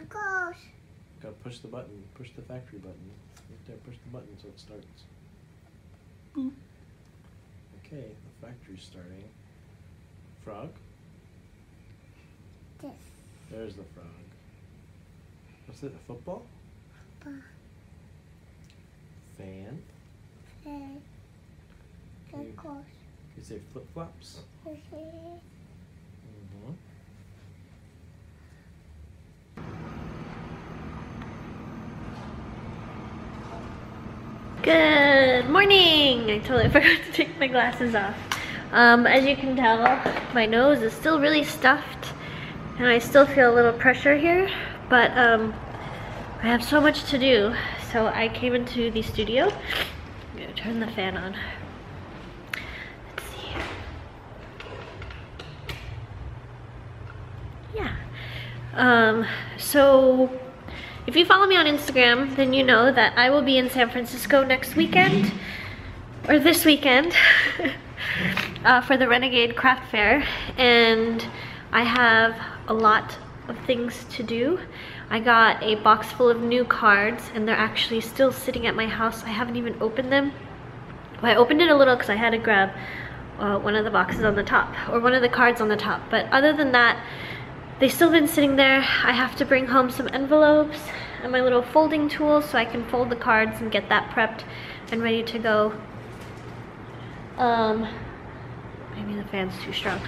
Of course. Gotta push the button. Push the factory button. Right there, push the button so it starts. Boop. Okay, the factory's starting. Frog? This. There's the frog. What's it, a football? Football. Fan? Fan. Of course. Can you say flip-flops? Mm-hmm. Good morning! I totally forgot to take my glasses off. As you can tell, my nose is still really stuffed and I still feel a little pressure here, but I have so much to do, so I came into the studio. I'm gonna turn the fan on. Let's see. Yeah. So if you follow me on Instagram, then you know that I will be in San Francisco next weekend, or this weekend, for the Renegade Craft Fair, and I have a lot of things to do. I got a box full of new cards, and they're actually still sitting at my house. I haven't even opened them. Well, I opened it a little because I had to grab one of the boxes on the top, or one of the cards on the top, but other than that, they've still been sitting there. I have to bring home some envelopes and my little folding tool so I can fold the cards and get that prepped and ready to go. Maybe the fan's too strong.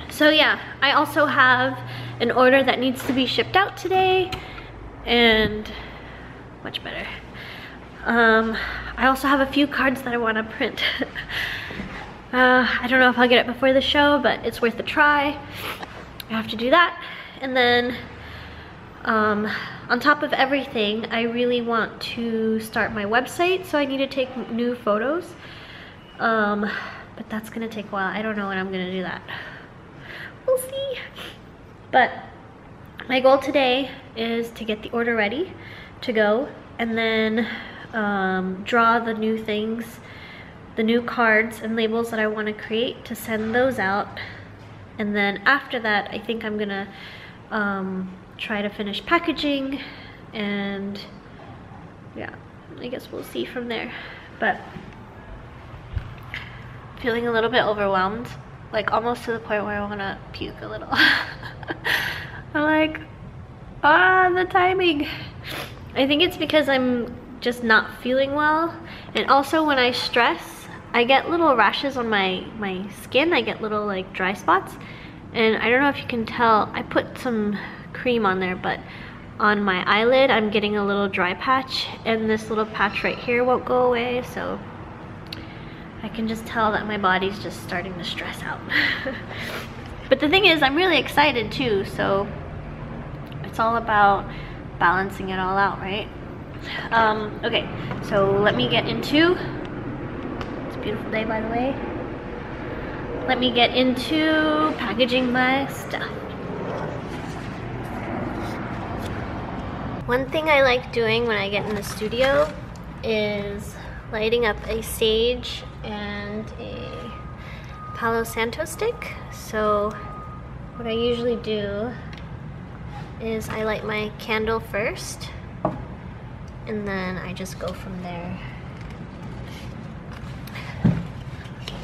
So yeah, I also have an order that needs to be shipped out today, and much better. I also have a few cards that I want to print. I don't know if I'll get it before the show, but it's worth a try. I have to do that. And then on top of everything, I really want to start my website, so I need to take new photos. But that's gonna take a while. I don't know when I'm gonna do that. We'll see. But my goal today is to get the order ready to go, and then draw the new things, the new cards and labels that I want to create, to send those out. And then after that, I think I'm gonna try to finish packaging, and yeah, I guess we'll see from there. But feeling a little bit overwhelmed, like almost to the point where I want to puke a little. I'm like, the timing. I think it's because I'm just not feeling well, and also when I stress, I get little rashes on my skin. I get little like dry spots, and I don't know if you can tell, I put some cream on there, but on my eyelid I'm getting a little dry patch, and this little patch right here won't go away, so I can just tell that my body's just starting to stress out. But the thing is, I'm really excited too, so it's all about balancing it all out, right? Okay, so let me get into, it's a beautiful day by the way, let me get into packaging my stuff. One thing I like doing when I get in the studio is lighting up a sage and a Palo Santo stick. So what I usually do is I light my candle first, and then I just go from there.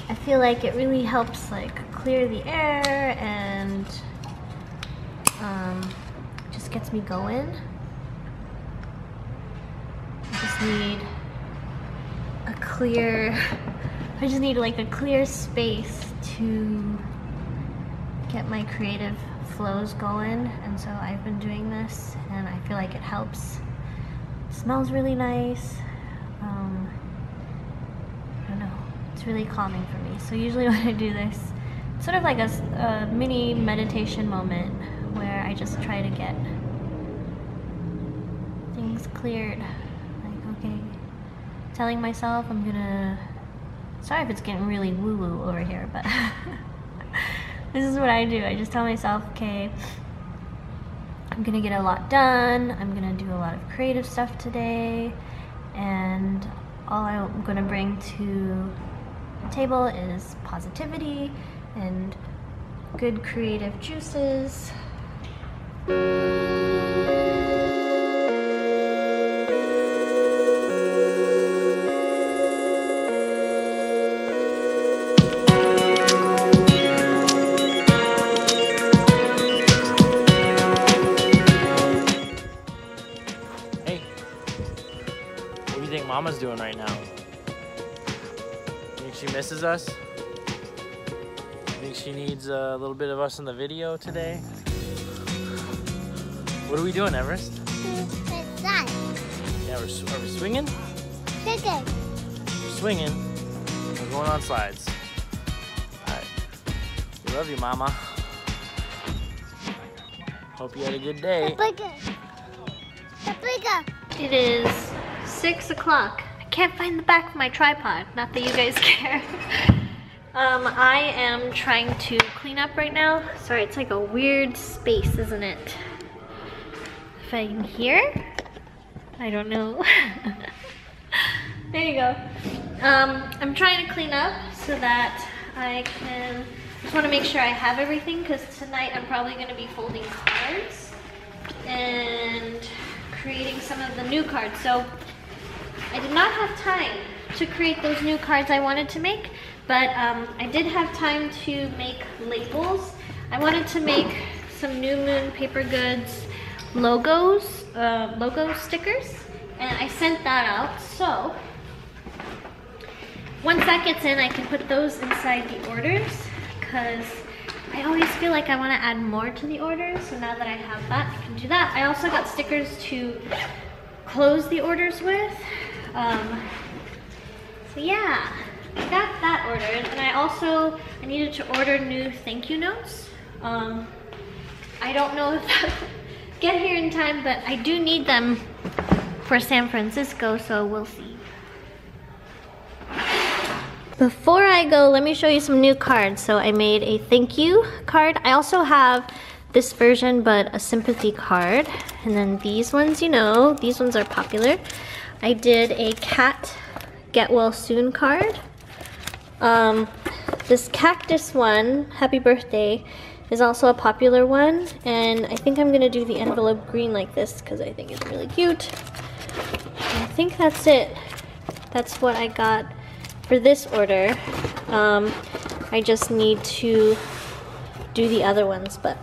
I feel like it really helps like clear the air, and just gets me going. I just need like a clear space to get my creative flows going, and so I've been doing this, and I feel like it helps. It smells really nice. I don't know, it's really calming for me. So usually when I do this, it's sort of like a mini meditation moment where I just try to get things cleared. Like, okay, telling myself I'm gonna, sorry if it's getting really woo-woo over here, but this is what I do. I just tell myself, okay, I'm gonna get a lot done, I'm gonna do a lot of creative stuff today, and all I'm gonna bring to the table is positivity and good creative juices, Mama's doing right now? Think she misses us? Think she needs a little bit of us in the video today? What are we doing, Everest? Yeah, are we swinging? Chicken. We're swinging. We're going on slides. Alright. We love you, Mama. Hope you had a good day. It is 6 o'clock. I can't find the back of my tripod. Not that you guys care. I am trying to clean up right now. Sorry, it's like a weird space, isn't it? If I can hear? I don't know. There you go. I'm trying to clean up so that I can, just want to make sure I have everything, because tonight I'm probably going to be folding cards and creating some of the new cards. So I did not have time to create those new cards I wanted to make, but I did have time to make labels. I wanted to make some New Moon Paper Goods logos, logo stickers, and I sent that out. So once that gets in, I can put those inside the orders, because I always feel like I want to add more to the orders. So now that I have that, I can do that. I also got stickers to close the orders with. So yeah, I got that ordered, and I needed to order new thank you notes. I don't know if that will get here in time, but I do need them for San Francisco, so we'll see. Before I go, let me show you some new cards. So I made a thank you card. I also have this version, but a sympathy card. And then these ones, you know, these ones are popular. I did a cat get well soon card. This cactus one, happy birthday, is also a popular one. And I think I'm gonna do the envelope green like this because I think it's really cute. And I think that's it. That's what I got for this order. I just need to do the other ones, but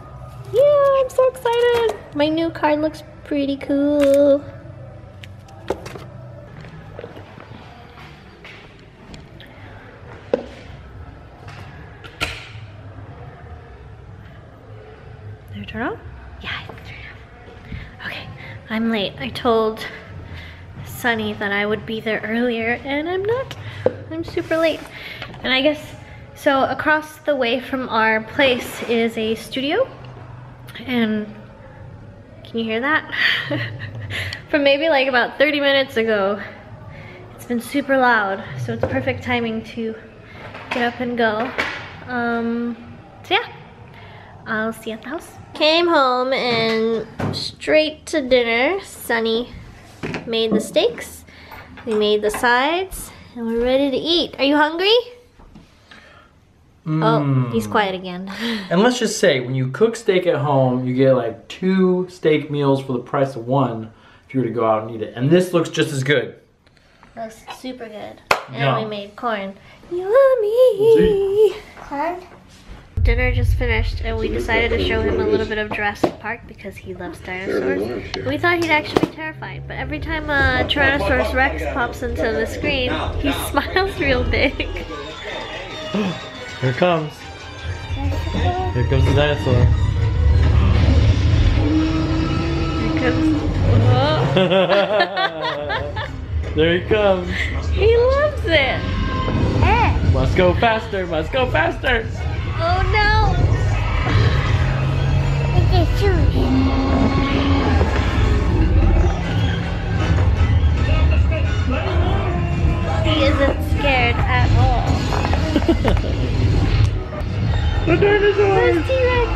yeah, I'm so excited. My new card looks pretty cool. Did it turn on? Yeah, it turned on. Okay, I'm late. I told Sunny that I would be there earlier, and I'm not. I'm super late. And I guess, so across the way from our place is a studio, and can you hear that? From maybe like about 30 minutes ago, it's been super loud, so it's perfect timing to get up and go. So yeah, I'll see you at the house. Came home and straight to dinner. Sunny made the steaks, we made the sides, and we're ready to eat. Are you hungry? Oh, he's quiet again. And let's just say, when you cook steak at home, you get like 2 steak meals for the price of 1 if you were to go out and eat it. And this looks just as good. Looks super good. And Yum. we made corn. Yummy! Corn? Dinner just finished, and we decided to show him a little bit of Jurassic Park because he loves dinosaurs. We thought he'd actually be terrified, but every time Tyrannosaurus Rex pops into the screen, he smiles real big. Here it comes. Here comes the dinosaur. Here comes. Oh. There he comes. He loves it. Must go faster, must go faster. Oh no! It's a shoe. He isn't scared at all. The dinosaur! Where's T-Rex?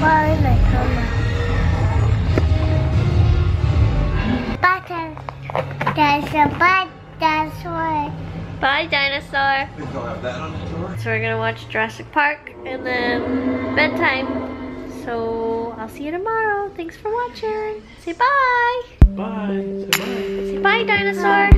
Why am I coming? Butter. There's a butt dinosaur. Bye, dinosaur. So we're gonna watch Jurassic Park and then bedtime. So I'll see you tomorrow. Thanks for watching. Say bye. Bye. Say bye. Say bye, dinosaur.